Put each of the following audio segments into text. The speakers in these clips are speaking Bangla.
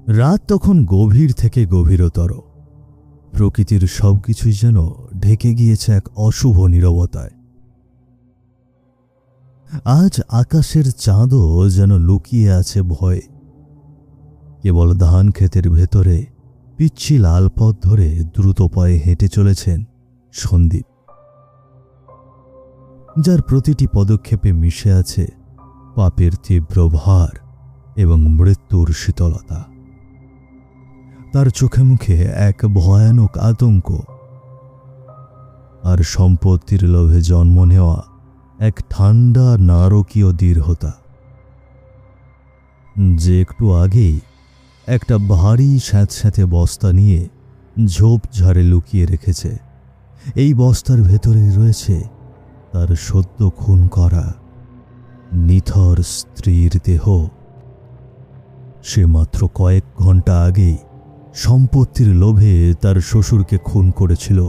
রাত তখন গভীর থেকে গভীরতর। প্রকৃতির সবকিছুই যেন ঢেকে গিয়েছে এক অশুভ নীরবতায়। আজ আকাশের চাঁদও যেন লুকিয়ে আছে ভয়ে। কেবল ধান ক্ষেতের ভেতরে পিচ্ছিল লাল পথ ধরে দ্রুত পায়ে হেঁটে চলেছেন সন্দীপ, যার প্রতিটি পদক্ষেপে মিশে আছে পাপের তীব্র ভার এবং মৃত্যুর শীতলতা। তার চোখে মুখে এক ভয়ানক আতঙ্ক, আর সম্পত্তির লোভে জন্ম নেওয়া এক ঠান্ডা নারকীয় দৃঢ়তা, যে একটু আগেই একটা ভারী স্যাঁতস্যাঁতে বস্তা নিয়ে ঝোপঝাড়ে লুকিয়ে রেখেছে। এই বস্তার ভেতরে রয়েছে তার সদ্য খুন করা নিথর স্ত্রীর দেহ। সে মাত্র কয়েক ঘন্টা আগেই সম্পত্তির লোভে তার শ্বশুরকে খুন করেছিল,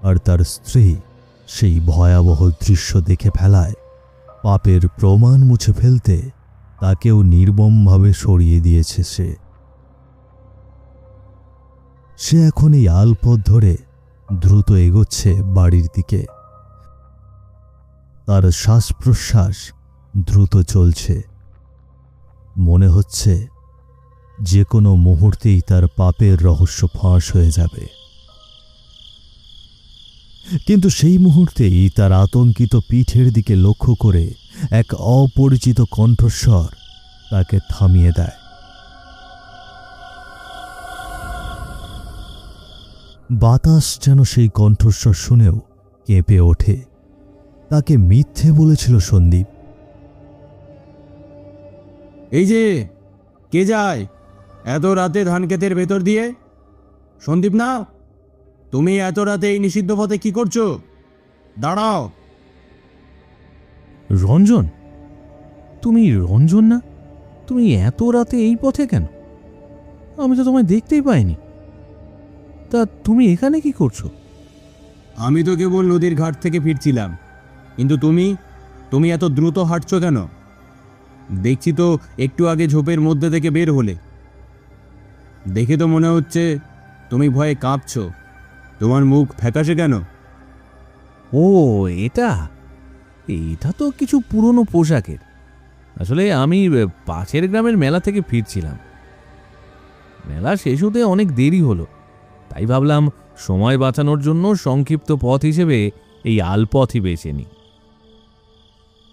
আর তার স্ত্রী সেই ভয়াবহ দৃশ্য দেখে ফেলায় পাপের প্রমাণ মুছে ফেলতে তাকেও নির্মমভাবে সরিয়ে দিয়েছে। সে এখন এই আলপথ ধরে দ্রুত এগোচ্ছে বাড়ির দিকে। তার শ্বাস প্রশ্বাস দ্রুত চলছে। মনে হচ্ছে যে কোনো মুহূর্তেই তার পাপের রহস্য ফাঁস হয়ে যাবে। কিন্তু সেই মুহূর্তেই তার আতঙ্কিত পিঠের দিকে লক্ষ্য করে এক অপরিচিত কণ্ঠস্বর তাকে থামিয়ে দেয়। বাতাস যেন সেই কণ্ঠস্বর শুনেও কেঁপে ওঠে। তাকে মিথ্যে বলেছিল সন্দীপ। এই যে, কে যায় এত রাতে ধান ক্ষেতের ভেতর দিয়ে? সন্দীপ না? তুমি এত রাতে এই নিষিদ্ধ পথে কি করছো? দাঁড়াও। রঞ্জন? তুমি রঞ্জন না? তুমি এত রাতে এই পথে কেন? আমি তো তোমায় দেখতেই পাইনি। তা তুমি এখানে কি করছো? আমি তো কেবল নদীর ঘাট থেকে ফিরছিলাম, কিন্তু তুমি এত দ্রুত হাঁটছো কেন? দেখছি তো একটু আগে ঝোপের মধ্যে থেকে বের হলে। দেখে তো মনে হচ্ছে তুমি ভয়ে কাঁপছো। তোমার মুখ ফ্যাকাশে কেন? ও, এটা এটা তো কিছু পুরনো পোশাকের। আসলে আমি পাশের গ্রামের মেলা থেকে ফিরছিলাম। মেলা শেষ হতে অনেক দেরি হলো, তাই ভাবলাম সময় বাঁচানোর জন্য সংক্ষিপ্ত পথ হিসেবে এই আলপথই বেছে নিই।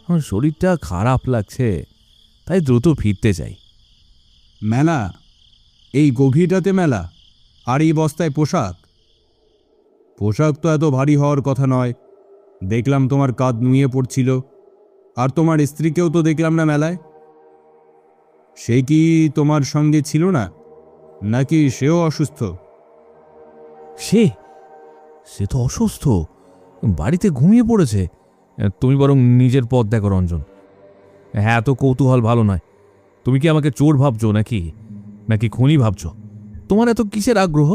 আমার শরীরটা খারাপ লাগছে, তাই দ্রুত ফিরতে চাই। মেলা? এই গভীর রাতে মেলা? আর এই বস্তায় পোশাক? পোশাক তো এত ভারী হওয়ার কথা নয়। দেখলাম তোমার কাঁধ নুয়ে পড়ছিল। আর তোমার স্ত্রীকেও তো দেখলাম না মেলায়। সে কি তোমার সঙ্গে ছিল না, নাকি সেও অসুস্থ? সে তো অসুস্থ, বাড়িতে ঘুমিয়ে পড়েছে। তুমি বরং নিজের পথ দেখো রঞ্জন। হ্যাঁ, এত কৌতূহল ভালো নয়। তুমি কি আমাকে চোর ভাবছো নাকি খুনি ভাবছো? তোমার এত কিসের আগ্রহ?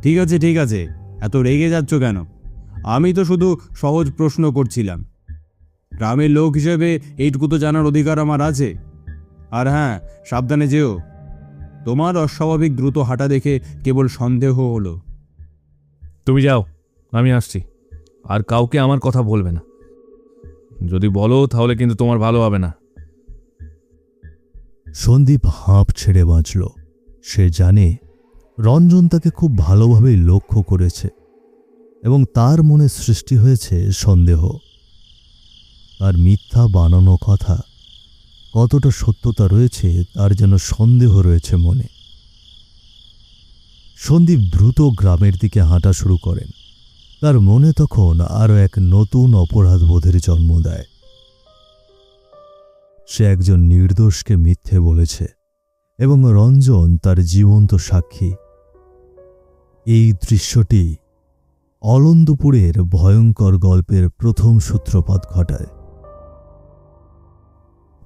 ঠিক আছে, এত রেগে যাচ্ছ কেন? আমি তো শুধু সহজ প্রশ্ন করছিলাম। গ্রামের লোক হিসেবে এইটুকু তো জানার অধিকার আমার আছে। আর হ্যাঁ, সাবধানে যেও। তোমার অস্বাভাবিক দ্রুত হাঁটা দেখে কেবল সন্দেহ হলো। তুমি যাও, আমি আসছি। আর কাউকে আমার কথা বলবে না। যদি বলো তাহলে কিন্তু তোমার ভালো হবে না। সন্দীপ হাঁপ ছেড়ে বাঁচল। সে জানে রঞ্জন তাকে খুব ভালোভাবেই লক্ষ্য করেছে এবং তার মনে সৃষ্টি হয়েছে সন্দেহ। আর মিথ্যা বানানো কথা কতটা সত্যতা রয়েছে তার যেন সন্দেহ রয়েছে মনে। সন্দীপ দ্রুত গ্রামের দিকে হাঁটা শুরু করেন। তার মনে তখন আরও এক নতুন অপরাধবোধের জন্ম দেয়। সে একজন নির্দোষকে মিথ্যে বলেছে এবং রঞ্জন তার জীবন্ত সাক্ষী। এই দৃশ্যটি অলন্দপুরের ভয়ঙ্কর গল্পের প্রথম সূত্রপাত ঘটায়।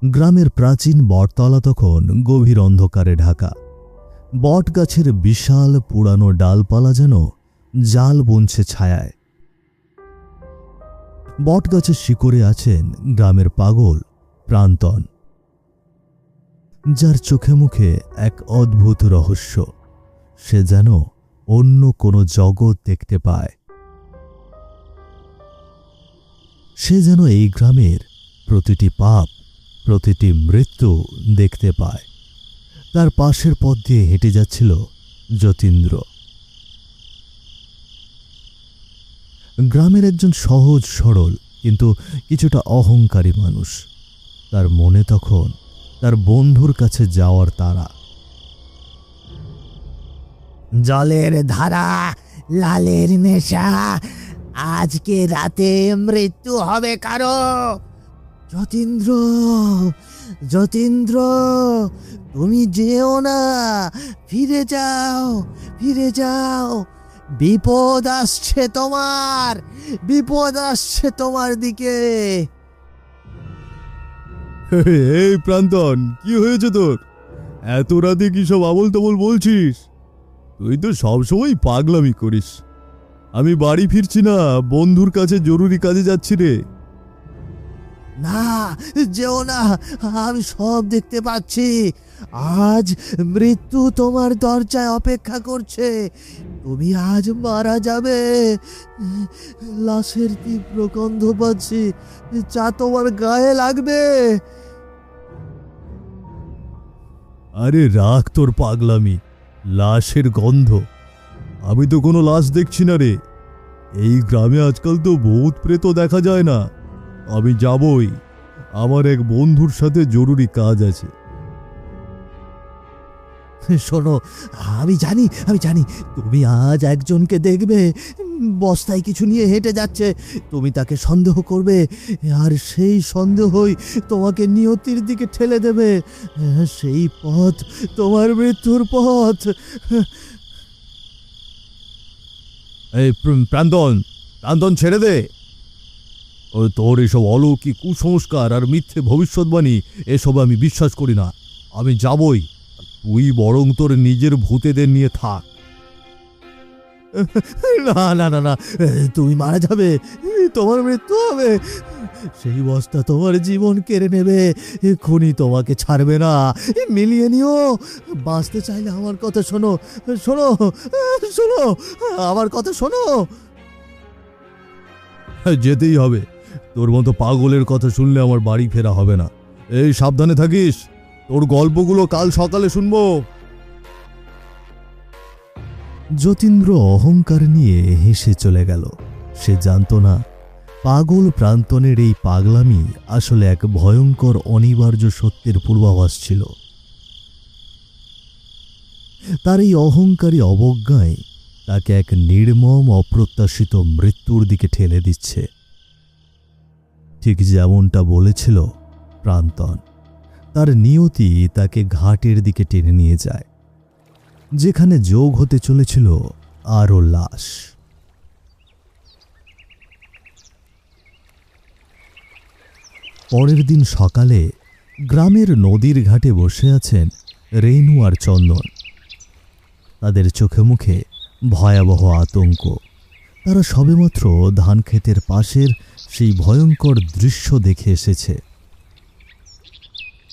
গ্রামের প্রাচীন বটতলা তখন গভীর অন্ধকারে ঢাকা। বটগাছের বিশাল পুরানো ডালপালা যেন জাল বুনছে ছায়ায়। বটগাছের শিকড়ে আছেন গ্রামের পাগল প্রান্তন। যার চোখে মুখে এক অদ্ভুত রহস্য। সে যেন অন্য কোনো জগৎ দেখতে পায়। সে যেন এই গ্রামের প্রতিটি পাপ, প্রতিটি মৃত্যু দেখতে পায়। তার পাশের পথ দিয়ে হেঁটে যাচ্ছিল যতীন্দ্র। গ্রামের একজন সহজ সরল কিন্তু কিছুটা অহংকারী মানুষ। তার মনে তখন তার বন্ধুর কাছে যাওয়ার তাড়া। জলের ধারা, লালের নেশা, আজকে রাতে মৃত্যু হবে কারো। যতীন্দ্র, যতীন্দ্র, তুমি যেও না, ফিরে যাও, ফিরে যাও। বিপদ আসছে তোমার, বিপদ আসছে তোমার দিকে। এই প্রান্তন, কি হয়েছে তোর? এত রাতে কি সব আবল তাবল বলছিস? তুই তো সবসময় পাগলামি করিস। আমি বাড়ি ফিরছি না, বন্ধুর কাছে জরুরি কাজে যাচ্ছি রে। না, যেও না, আমি সব দেখতে পাচ্ছি। আজ মৃত্যু তোমার দরজায় অপেক্ষা করছে। তুমি আজ মারা যাবে। লাশের তীব্র গন্ধ পাচ্ছি, যা তোমার গায়ে লাগবে। আরে রাখ তোর পাগলামি। লাশের গন্ধ? আমি তো কোনো লাশ দেখছি না রে। এই গ্রামে আজকাল তো ভূত প্রেত দেখা যায় না। আমি যাবই, আমার এক বন্ধুর সাথে জরুরি কাজ আছে। শোনো, আমি জানি, আমি জানি তুমি আজ একজনকে দেখবে, বস্তায় কিছু নিয়ে হেঁটে যাচ্ছে। তুমি তাকে সন্দেহ করবে, আর সেই সন্দেহই তোমাকে নিয়তির দিকে ঠেলে দেবে। সেই পথ তোমার মৃত্যুর পথ। এই প্রান্তন, প্রান্তন ছেড়ে দে। ও তোর এসব অলৌকিক কুসংস্কার আর মিথ্যে ভবিষ্যৎবাণী, এসব আমি বিশ্বাস করি না। আমি যাবই, তুই বরং তোর নিজের ভূতেদের নিয়ে থাক। না না না না, তুমি মারা যাবে, তোমার মৃত্যু হবে। সেই বস্তা তোমার জীবন কেড়ে নেবে, এক্ষুনি তোমাকে ছাড়বে না। মিলিয়ে নিও। বাঁচতে চাইলে আমার কথা শোনো, শোনো, শোনো, আমার কথা শোনো। যেতেই হবে। তোর মতো পাগলের কথা শুনলে আমার বাড়ি ফেরা হবে না। এই সাবধানে থাকিস, তোর গল্পগুলো কাল সকালে শুনবো। যতীন্দ্র অহংকার নিয়ে হেসে চলে গেল। সে জানত না, পাগল প্রান্তনের এই পাগলামি আসলে এক ভয়ঙ্কর অনিবার্য সত্যের পূর্বাভাস ছিল। তার এই অহংকারী অবজ্ঞায় তাকে এক নির্মম অপ্রত্যাশিত মৃত্যুর দিকে ঠেলে দিচ্ছে। ঠিক যেমনটা বলেছিল প্রান্তন, তার নিয়তি তাকে ঘাটের দিকে টেনে নিয়ে যায়, যেখানে যোগ হতে চলেছিল আরও লাশ। পরের দিন সকালে গ্রামের নদীর ঘাটে বসে আছেন রেনু আর চন্দন। তাদের চোখে মুখে ভয়াবহ আতঙ্ক। তারা সবেমাত্র ধান ক্ষেতের পাশের সেই ভয়ঙ্কর দৃশ্য দেখে এসেছে।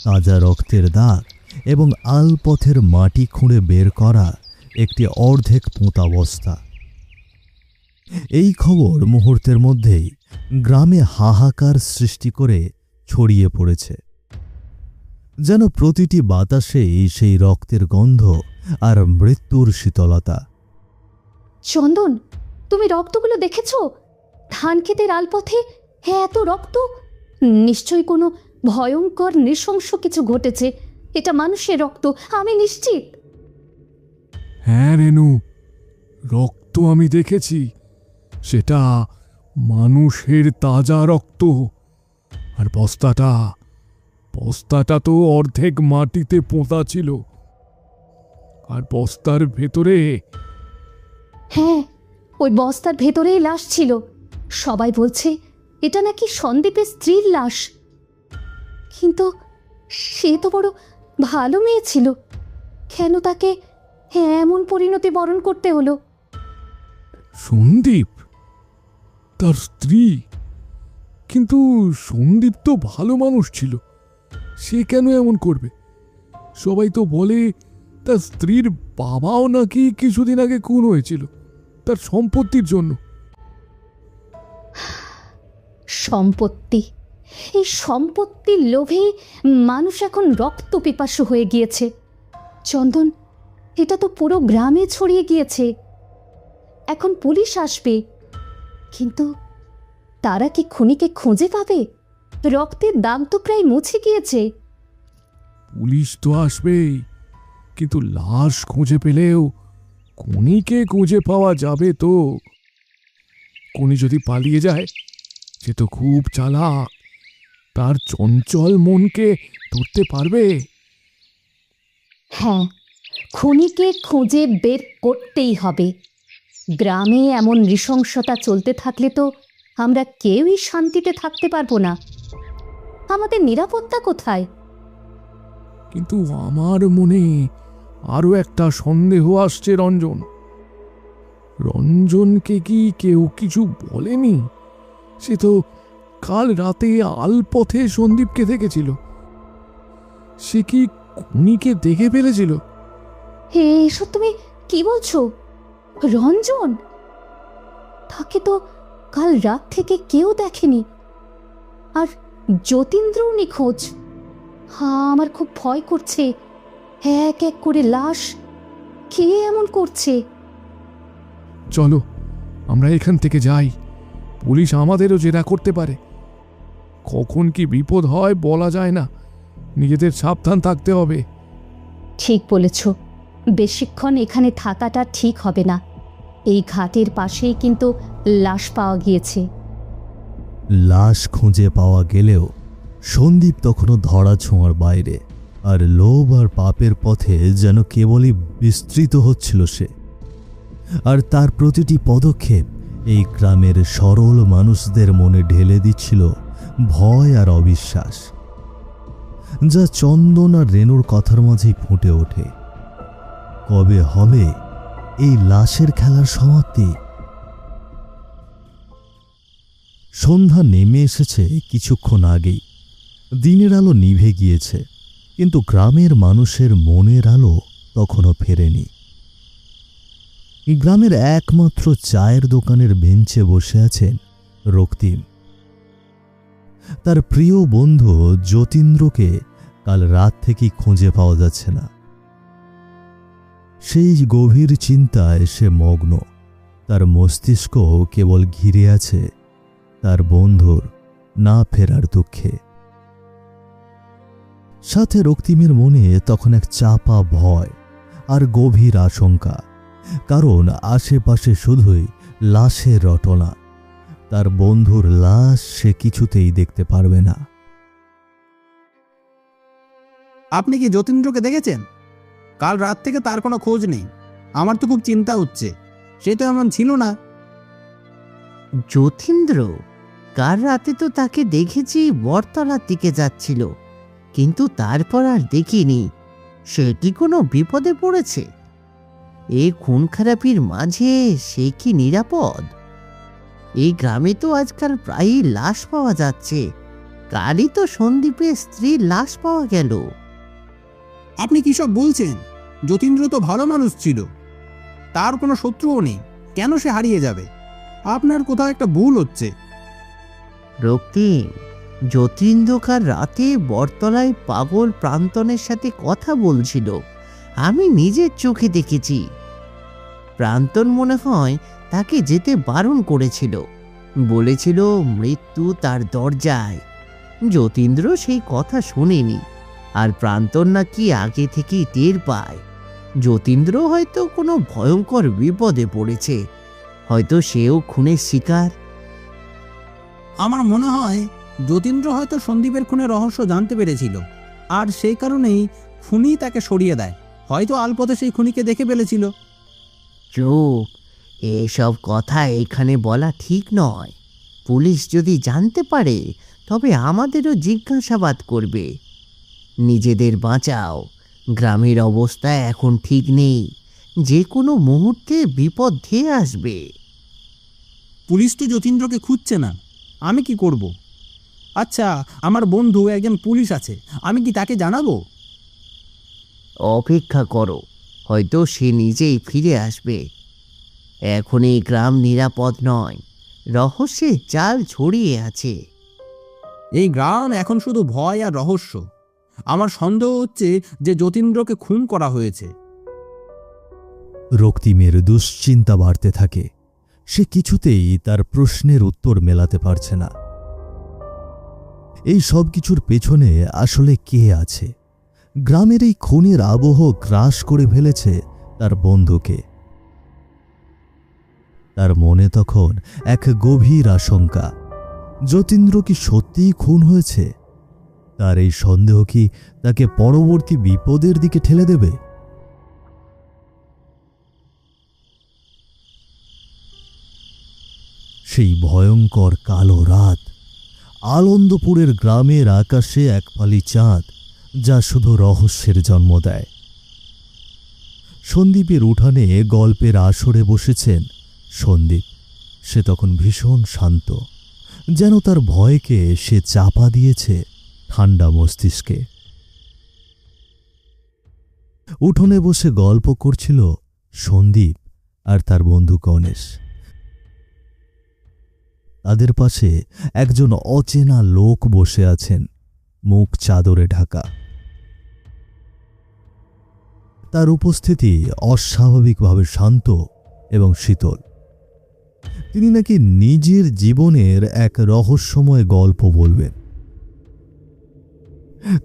তাজা রক্তের দাগ এবং আলপথের মাটি খুঁড়ে বের করা একটি অর্ধেক পোঁতা বস্তা। এই খবর মুহূর্তের মধ্যেই গ্রামে হাহাকার সৃষ্টি করে ছড়িয়ে পড়েছে। যেন প্রতিটি বাতাসেই সেই রক্তের গন্ধ আর মৃত্যুর শীতলতা। চন্দন, তুমি রক্তগুলো দেখেছো? ধান ক্ষেতের আলপথে এত রক্ত! নিশ্চয়ই কোনো ভয়ঙ্কর নৃশংস কিছু ঘটেছে। এটা মানুষের রক্ত, আমি নিশ্চিত। হ্যাঁ রেনু, রক্ত আমি দেখেছি। সেটা মানুষের তাজা রক্ত। আর বস্তাটা তো অর্ধেক মাটিতে পোঁতা ছিল। আর বস্তার ভেতরে হ্যাঁ, ওই বস্তার ভেতরেই লাশ ছিল। সবাই বলছে এটা নাকি সন্দীপের স্ত্রীর লাশ। কিন্তু সে তো বড় ভালো মেয়ে ছিল, কেন তাকে এমন পরিণতি বরণ করতে হলো? সন্দীপ তার স্ত্রী? কিন্তু সন্দীপ তো ভালো মানুষ ছিল, সে কেন এমন করবে? সবাই তো বলে তার স্ত্রীর বাবাও নাকি কিছুদিন আগে খুন হয়েছিল তার সম্পত্তির জন্য। সম্পত্তি, এই সম্পত্তির লোভে মানুষ এখন রক্ত পিপাসু হয়ে গিয়েছে। চন্দন, এটা তো পুরো গ্রামে ছড়িয়ে গিয়েছে। এখন পুলিশ আসবে, কিন্তু তারা কি খুনিকে খুঁজে পাবে? রক্তের দাগ তো প্রায় মুছে গিয়েছে। পুলিশ তো আসবেই, কিন্তু লাশ খুঁজে পেলেও খুনিকে খুঁজে পাওয়া যাবে তো? খুনি যদি পালিয়ে যায়, সে তো খুব চালাক, তার চঞ্চল মনকে ধরতে পারবে। হ্যাঁ, খুনিকে খুঁজে বের করতেই হবে। গ্রামে এমন নৃশংসতা চলতে থাকলে তো আমরা কেউই শান্তিতে থাকতে পারবো না। আমাদের নিরাপত্তা কোথায়? কিন্তু আমার মনে আরো একটা সন্দেহ আসছে রঞ্জন। রঞ্জনকে কি কেউ কিছু বলেনি? সে তো কাল রাতে আলপথে সন্দীপকে দেখেছিল। সে কি খুনিকে দেখে ফেলেছিল? এসব তুমি কি বলছো? রঞ্জন, তাকে তো কাল রাত থেকে কেউ দেখেনি। আর যতীন্দ্রও নিখোঁজ। আমার খুব ভয় করছে। এক এক করে লাশ কে এমন করছে? চলো আমরা এখান থেকে যাই, পুলিশ আমাদেরও জেরা করতে পারে। কখন কি বিপদ হয় বলা যায় না, নিজেদের সাবধান থাকতে হবে। ঠিক বলেছ, বেশিক্ষণ এখানে থাকাটা ঠিক হবে না। এই ঘাটের পাশেই কিন্তু লাশ পাওয়া গিয়েছে। লাশ খুঁজে পাওয়া গেলেও সন্দীপ তখনও ধরা ছোঁয়ার বাইরে, আর লোভ আর পাপের পথে যেন কেবলই বিস্তৃত হচ্ছিল সে। আর তার প্রতিটি পদক্ষেপ এই গ্রামের সরল মানুষদের মনে ঢেলে দিচ্ছিল ভয় আর অবিশ্বাস, যা চন্দন আর রেনুর কথার মাঝেই ফুটে ওঠে। কবে হবে এই লাশের খেলার সমাপ্তি? সন্ধ্যা নেমে এসেছে কিছুক্ষণ আগেই। দিনের আলো নিভে গিয়েছে, কিন্তু গ্রামের মানুষের মনের আলো তখনও ফেরেনি। গ্রামের একমাত্র চায়ের দোকানের বেঞ্চে বসে আছেন রক্তিম। তার প্রিয় বন্ধু যতীন্দ্রকে কাল রাত থেকেই খুঁজে পাওয়া যাচ্ছে না। সেই গভীর চিন্তায় সে মগ্ন। তার মস্তিষ্ক কেবল ঘিরে আছে তার বন্ধুর না ফেরার দুঃখে। সাথে রক্তিমের মনে তখন এক চাপা ভয় আর গভীর আশঙ্কা, কারণ আশেপাশে শুধুই লাশের রটনা। তার বন্ধুর লাশ সে কিছুতেই দেখতে পারবে না। আপনি কি যতীন্দ্রকে দেখেছেন? কাল রাত থেকে তার কোনো খোঁজ নেই। আমার তো খুব চিন্তা হচ্ছে, সে তো এমন ছিল না। যতীন্দ্র, কাল রাতে তো তাকে দেখেছি বটতলার দিকে যাচ্ছিল, কিন্তু তারপর আর দেখিনি। সে কি কোনো বিপদে পড়েছে? এই খুন খারাপির মাঝে সে কি নিরাপদ? এই গ্রামে তো আজকাল প্রায়ই লাশ পাওয়া যাচ্ছে। কালই তো সন্দীপের স্ত্রীর লাশ পাওয়া গেল। আপনি কি সব বলছেন? যতীন্দ্র তো ভালো মানুষ ছিল, তার কোনো শত্রুও নেই। কেন সে হারিয়ে যাবে? আপনার কোথাও একটা ভুল হচ্ছে। রক্তিম, যতীন্দ্রকার রাতে বটতলায় পাগল প্রান্তনের সাথে কথা বলছিল। আমি নিজের চোখে দেখেছি। প্রান্তন মনে হয় তাকে যেতে বারণ করেছিল, বলেছিল মৃত্যু তার দরজায়। যতীন্দ্র সেই কথা শোনেনি, আর প্রান্তন নাকি আগে থেকেই টের পায় যতীন্দ্র হয়তো কোনো ভয়ঙ্কর বিপদে পড়েছে। হয়তো সেও খুনের শিকার। আমার মনে হয় যতীন্দ্র হয়তো সন্দীপের খুনের রহস্য জানতে পেরেছিল, আর সেই কারণেই খুনি তাকে সরিয়ে দেয়। হয়তো আলপথে সেই খুনিকে দেখে ফেলেছিল। চুপ, এসব কথা এখানে বলা ঠিক নয়। পুলিশ যদি জানতে পারে তবে আমাদেরও জিজ্ঞাসাবাদ করবে। নিজেদের বাঁচাও, গ্রামের অবস্থা এখন ঠিক নেই, যে কোনো মুহূর্তে বিপদ ধেয়ে আসবে। পুলিশ তো যতীন্দ্রকে খুঁজছে না, আমি কি করব? আচ্ছা, আমার বন্ধু একজন পুলিশ আছে, আমি কি তাকে জানাবো? অপেক্ষা করো, হয়তো সে নিজেই ফিরে আসবে। এখন এই গ্রাম নিরাপদ নয়, রহস্যের জাল ছড়িয়ে আছে। এই গ্রাম এখন শুধু ভয় আর রহস্য। আমার সন্দেহ হচ্ছে যে যতীন্দ্রকে খুন করা হয়েছে। রক্তিমের দুশ্চিন্তা বাড়তে থাকে। সে কিছুতেই তার প্রশ্নের উত্তর মেলাতে পারছে না। এই সব কিছুর পেছনে আসলে কে আছে? গ্রামের এই খুনের আবহ গ্রাস করে ফেলেছে তার বন্ধুকে। তার মনে তখন এক গভীর আশঙ্কা, যতীন্দ্র কি সত্যিই খুন হয়েছে? তার এই সন্দেহ কি তাকে পরবর্তী বিপদের দিকে ঠেলে দেবে? সেই ভয়ঙ্কর কালো রাত, আনন্দপুরের গ্রামের আকাশে এক ফালি চাঁদ, যা শুধু রহস্যের জন্ম দেয়। সন্দীপের উঠানে গল্পের আসরে বসেছেন সন্দীপ। সে তখন ভীষণ শান্ত, যেন তার ভয়কে সে চাপা দিয়েছে ঠান্ডা মস্তিষ্কে। উঠোনে বসে গল্প করছিল সন্দীপ আর তার বন্ধু গণেশ। তাদের পাশে একজন অচেনা লোক বসে আছেন, মুখ চাদরে ঢাকা। তার উপস্থিতি অস্বাভাবিকভাবে শান্ত এবং শীতল। তিনি নাকি নিজের জীবনের এক রহস্যময় গল্প বলবেন।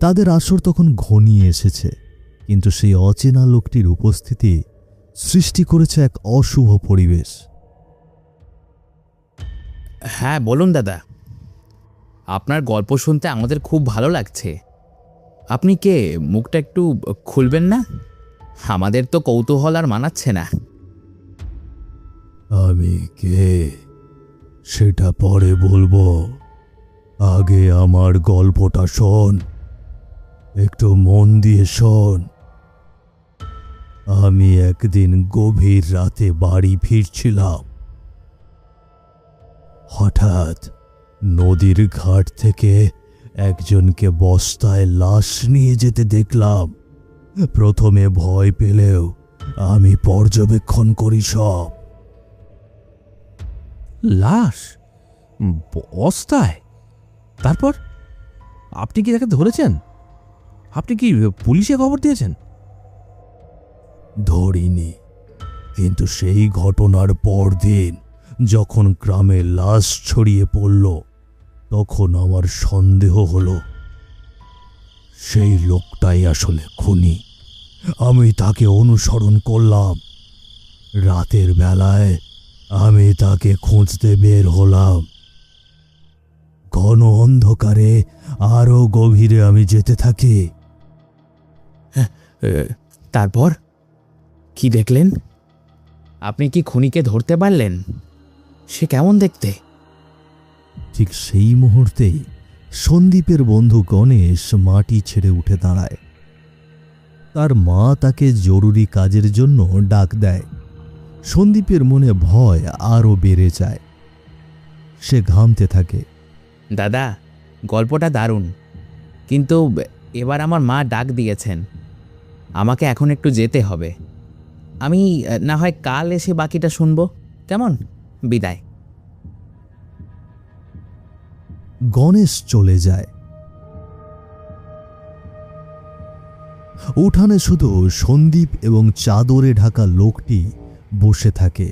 তাদের আসর তখন ঘনিয়ে এসেছে, কিন্তু সেই অচেনা লোকটির উপস্থিতি সৃষ্টি করেছে এক অশুভ পরিবেশ। হ্যাঁ বলুন দাদা, আপনার গল্প শুনতে আমাদের খুব ভালো লাগছে। আপনি কে, মুখটা একটু খুলবেন না? আমাদের তো কৌতূহল আর মানাচ্ছে না। আমি কে সেটা পরে বলবো, আগে আমার গল্পটা শোন, একটু মন দিয়ে শোন। আমি একদিন গভীর রাতে বাড়ি ফিরছিলাম। হঠাৎ নদীর ঘাট থেকে একজনকে বস্তায় লাশ নিয়ে যেতে দেখলাম। প্রথমে ভয় পেলেও আমি পর্যবেক্ষণ করি সব। লাশ বস্তায়? তারপর আপনি কি তাকে ধরেছেন? আপনি কি পুলিশে খবর দিয়েছেন? ধরিনি, কিন্তু সেই ঘটনার পরদিন যখন গ্রামে লাশ ছড়িয়ে পড়ল, তখন আমার সন্দেহ হলো সেই লোকটাই আসলে খুনি। আমি তাকে অনুসরণ করলাম। রাতের বেলায় আমি তাকে খুঁজতে বের হলাম। ঘন অন্ধকারে আরো গভীরে আমি যেতে থাকি। তারপর কি দেখলেন? আপনি কি খুনিকে ধরতে পারলেন? সে কেমন দেখতে? ঠিক সেই মুহূর্তেই সন্দীপের বন্ধু গণেশ মাটি ছেড়ে উঠে দাঁড়ায়। তার মা তাকে জরুরি কাজের জন্য ডাক দেয়। সন্দীপের মনে ভয় আরও বেড়ে যায়। সে ঘামতে থাকে। দাদা, গল্পটা দারুণ, কিন্তু এবার আমার মা ডাক দিয়েছেন। আমাকে এখন একটু যেতে হবে। আমি না হয় কাল এসে বাকিটা শুনবো, কেমন? বিদায়। গণেশ চলে যায়। উঠানে শুধু সন্দীপ এবং চাদরে ঢাকা লোকটি বসে থাকে।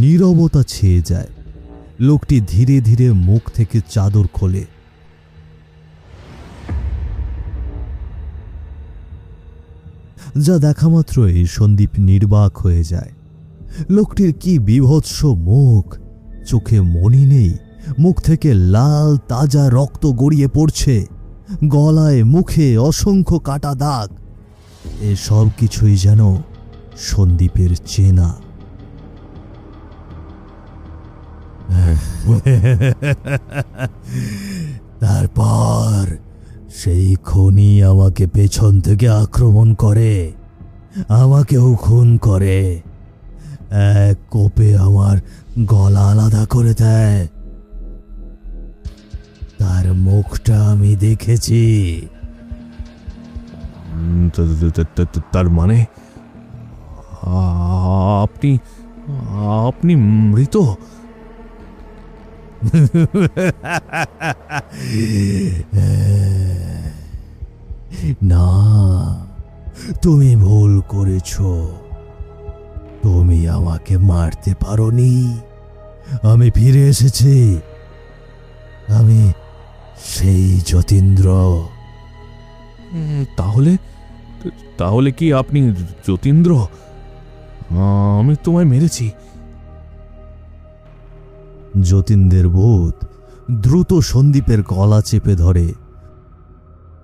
নীরবতা ছেয়ে যায়। লোকটি ধীরে ধীরে মুখ থেকে চাদর খোলে। যা দেখা মাত্রই সন্দীপ নির্বাক হয়ে যায়। লোকটির কি বীভৎস মুখ! চোখে মনি নেই, মুখ থেকে লাল তাজা রক্ত গড়িয়ে পড়ছে। গলায় মুখে অসংখ্য কাটা দাগ। এসব কিছুই যেন সন্দীপের চেনা। তারপর সেই খুনি আমাকে পেছন থেকে আক্রমণ করে, আমাকেও খুন করে। এক কোপে আমার গলা আলাদা করে দেয়। তার মুখটা আমি দেখেছি। তার মানে আপনি আপনি মৃত? না, তুমি ভুল করেছ। তুমি আমাকে মারতে পারোনি। আমি ফিরে এসেছি। আমি সেই যতীন্দ্র। তাহলে তাহলে কি আপনি যতীন্দ্র? আমি তোমায় মেরেছি। যতীন্দ্রের ভূত দ্রুত সন্দীপের গলা চেপে ধরে।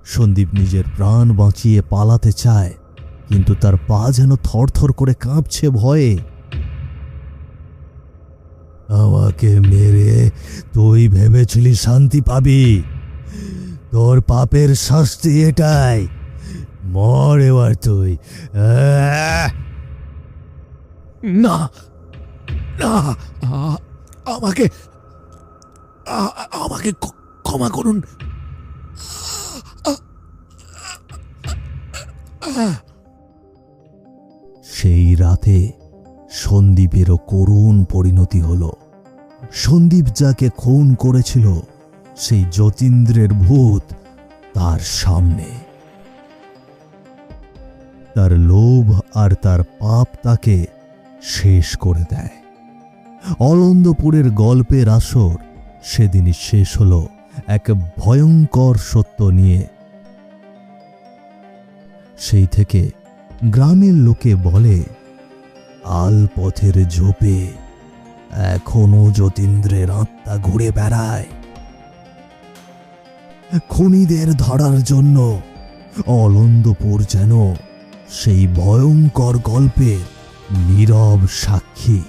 সন্দীপ নিজের প্রাণ বাঁচিয়ে পালাতে চায়, কিন্তু তার পা যেন থরথর করে কাঁপছে ভয়ে। আমাকে মেরে তুই ভেবেছিলি শান্তি পাবি? তোর পাপের শাস্তি এটাই। মর এবার তুই। না না, আমাকে আমাকে ক্ষমা করুন। সেই রাতে সন্দীপেরও করুণ পরিণতি হলো। সন্দীপ যাকে খুন করেছিল সেই যতীন্দ্রের ভূত তার সামনে। তার লোভ আর তার পাপ তাকে শেষ করে দেয়। অলন্দপুরের গল্পের আসর সেদিনই শেষ হলো এক ভয়ঙ্কর সত্য নিয়ে। সেই থেকে গ্রামের লোকে বলে, আলপথের ঝোপে এখনো যতীন্দ্রের আত্মা ঘুরে বেড়ায়। খুনিদের ধরার জন্য অলন্দপুর যেন সেই ভয়ঙ্কর গল্পের নীরব সাক্ষী।